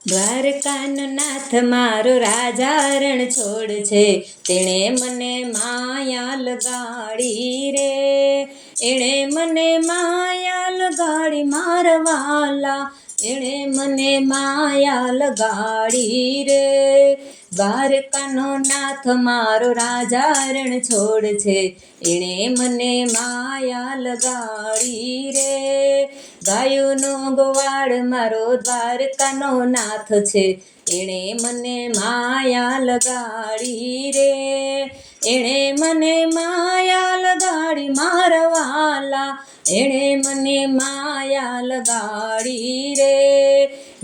દ્વારકાનો નાથ મારો રાજા રણ છોડ છે, તેણે મને માયા લગાડી રે. એણે મને માયા લગાડી મારવાલા, એણે મને માયા લગાડી રે. દ્વારકાનો નાથ મારો રાજા રણ છોડ છે, એણે મને માયા લગાડી રે. ગાયોનો ગોવાળ મારો દ્વારકાનો નાથ છે, એણે મને માયા લગાડી રે. એણે મને માયા લગાડી મારવાલા, એણે મને માયા લગાડી રે.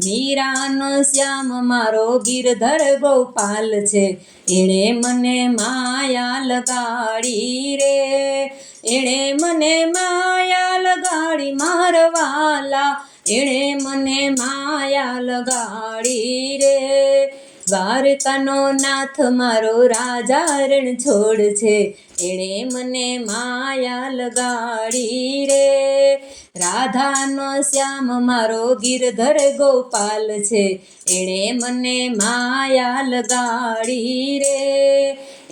મીરાનો શ્યામ મારો ગિરધર ગોપાલ છે, એણે મને માયા લગાડી રે. એણે મને માયા લગાડી મારવાલા, એણે મને માયા લગાડી રે. દ્વારકાનો નાથ મારો રાજા રણ છોડ છે, એણે મને માયા લગાડી રે. રાધાનો શ્યામ મારો ગિરધર ગોપાલ છે, એણે મને માયા લગાડી રે.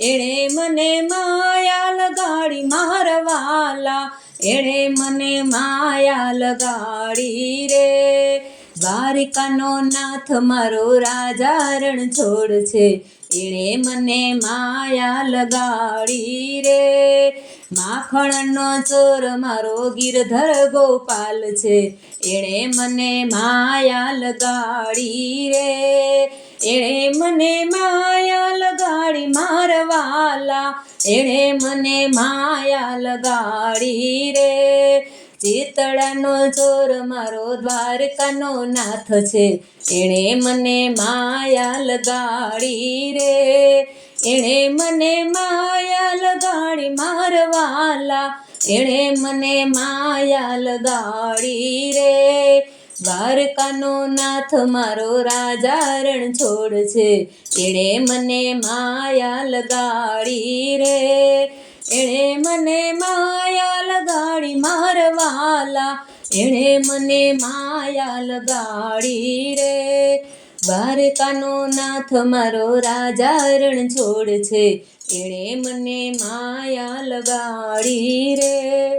એણે મને માયા લગાડી મારવાલા, એણે મને માયા લગાડી રે. દ્વારકાનો નાથ મારો રાજા રણ છોડ છે, એણે મને માયા લગાડી રે. માખણનો ચોર મારો ગિરધર ગોપાલ છે, એણે મને માયા લગાડી રે. એણે મને માયા લગાડી મારવાલા, એણે મને માયા લગાડી રે. ચિતડાનો ચોર મારો દ્વારકાનો નાથ છે, એણે મને માયા લગાડી રે. એણે મને માયા લગાડી મારવાલા, એણે મને માયા લગાડી રે. દ્વારકાનો નાથ મારો રાજા રણ છોડ છે, એણે મને માયા લગાડી રે. એણે મને માયા લગાડી મારવાલા, એણે મને માયા લગાડી રે. દ્વારકાનો નાથ મારો રાજા રણ છોડ છે, એણે મને માયા લગાડી રે.